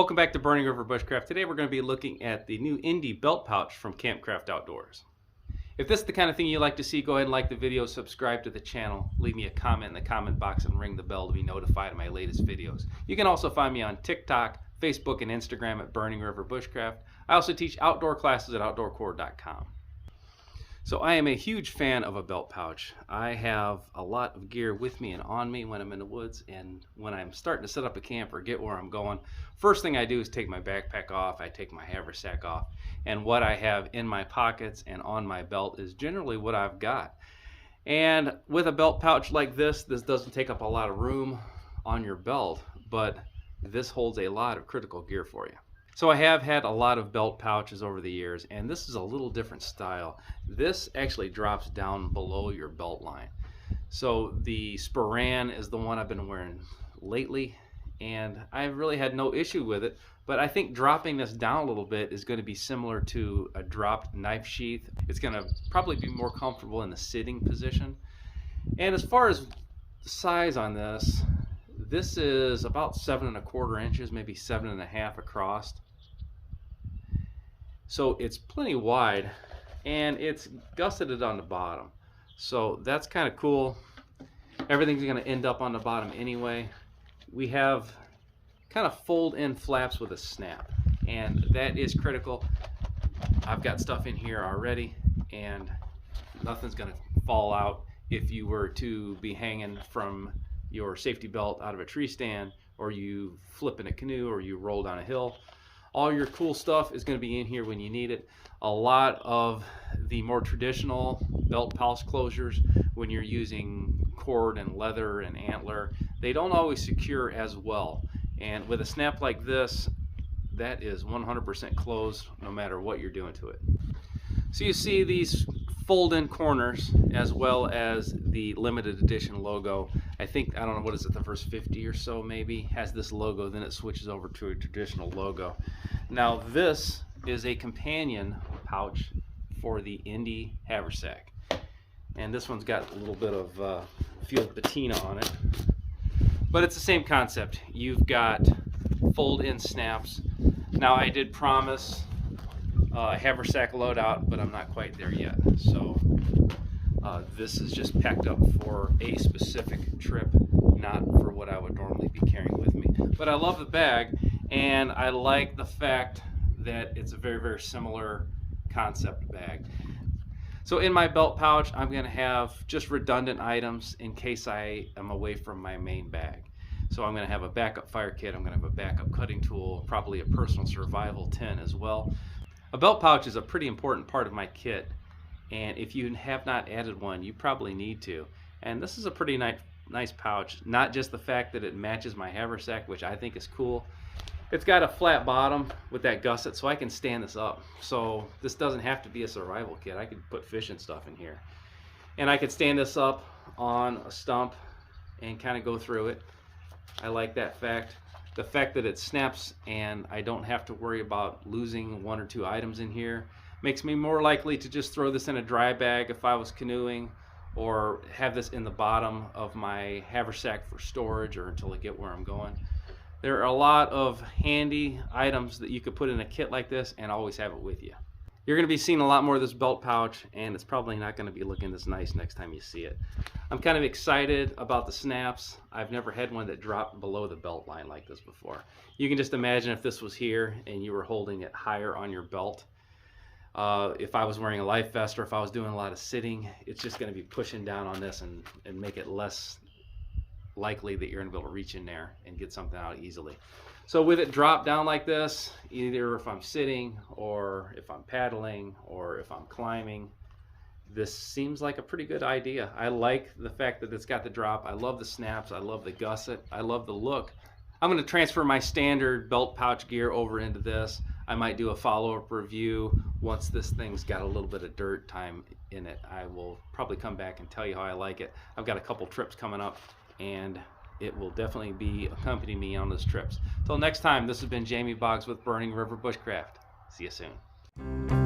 Welcome back to Burning River Bushcraft. Today we're going to be looking at the new Indy belt pouch from Campcraft Outdoors. If this is the kind of thing you like to see, go ahead and like the video, subscribe to the channel, leave me a comment in the comment box, and ring the bell to be notified of my latest videos. You can also find me on TikTok, Facebook, and Instagram at Burning River Bushcraft. I also teach outdoor classes at outdoorcore.com. So I am a huge fan of a belt pouch. I have a lot of gear with me and on me when I'm in the woods, and when I'm starting to set up a camp or get where I'm going, first thing I do is take my backpack off, I take my haversack off, and what I have in my pockets and on my belt is generally what I've got. And with a belt pouch like this doesn't take up a lot of room on your belt, but this holds a lot of critical gear for you. So I have had a lot of belt pouches over the years, and this is a little different style. This actually drops down below your belt line. So the Sporan is the one I've been wearing lately, and I've really had no issue with it, but I think dropping this down a little bit is going to be similar to a dropped knife sheath. It's going to probably be more comfortable in the sitting position. And as far as the size on this, this is about 7¼ inches, maybe 7½ across. So it's plenty wide, and it's gusseted on the bottom. So that's kind of cool. Everything's going to end up on the bottom anyway. We have kind of fold-in flaps with a snap, and that is critical. I've got stuff in here already, and nothing's going to fall out if you were to be hanging from your safety belt out of a tree stand, or you flip in a canoe, or you roll down a hill. All your cool stuff is going to be in here when you need it. A lot of the more traditional belt pouch closures, when you're using cord and leather and antler, they don't always secure as well. And with a snap like this, that is 100% closed no matter what you're doing to it. So you see these fold-in corners as well as the limited edition logo. I think, I don't know, what is it, the first 50 or so maybe has this logo, then it switches over to a traditional logo. Now this is a companion pouch for the Indy Haversack, and this one's got a little bit of field patina on it, but it's the same concept. You've got fold-in snaps. Now I did promise haversack loadout, but I'm not quite there yet. So this is just packed up for a specific trip, not for what I would normally be carrying with me. But I love the bag, and I like the fact that it's a very, very similar concept bag. So in my belt pouch, I'm going to have just redundant items in case I am away from my main bag. So I'm going to have a backup fire kit, I'm going to have a backup cutting tool, probably a personal survival tent as well. A belt pouch is a pretty important part of my kit, and if you have not added one, you probably need to. And this is a pretty nice pouch. Not just the fact that it matches my haversack, which I think is cool. It's got a flat bottom with that gusset, so I can stand this up. So this doesn't have to be a survival kit. I could put fish and stuff in here. And I could stand this up on a stump and kind of go through it. I like that fact. The fact that it snaps and I don't have to worry about losing 1 or 2 items in here makes me more likely to just throw this in a dry bag if I was canoeing, or have this in the bottom of my haversack for storage or until I get where I'm going. There are a lot of handy items that you could put in a kit like this and always have it with you. You're going to be seeing a lot more of this belt pouch, and it's probably not going to be looking this nice next time you see it. I'm kind of excited about the snaps. I've never had one that dropped below the belt line like this before. You can just imagine if this was here and you were holding it higher on your belt. If I was wearing a life vest, or if I was doing a lot of sitting, it's just going to be pushing down on this and make it less likely that you're going to be able to reach in there and get something out easily. So with it dropped down like this, either if I'm sitting or if I'm paddling or if I'm climbing, this seems like a pretty good idea. I like the fact that it's got the drop. I love the snaps. I love the gusset. I love the look. I'm going to transfer my standard belt pouch gear over into this. I might do a follow-up review once this thing's got a little bit of dirt time in it. I will probably come back and tell you how I like it. I've got a couple trips coming up, and it will definitely be accompanying me on those trips. Till next time, this has been Jamie Boggs with Burning River Bushcraft. See you soon.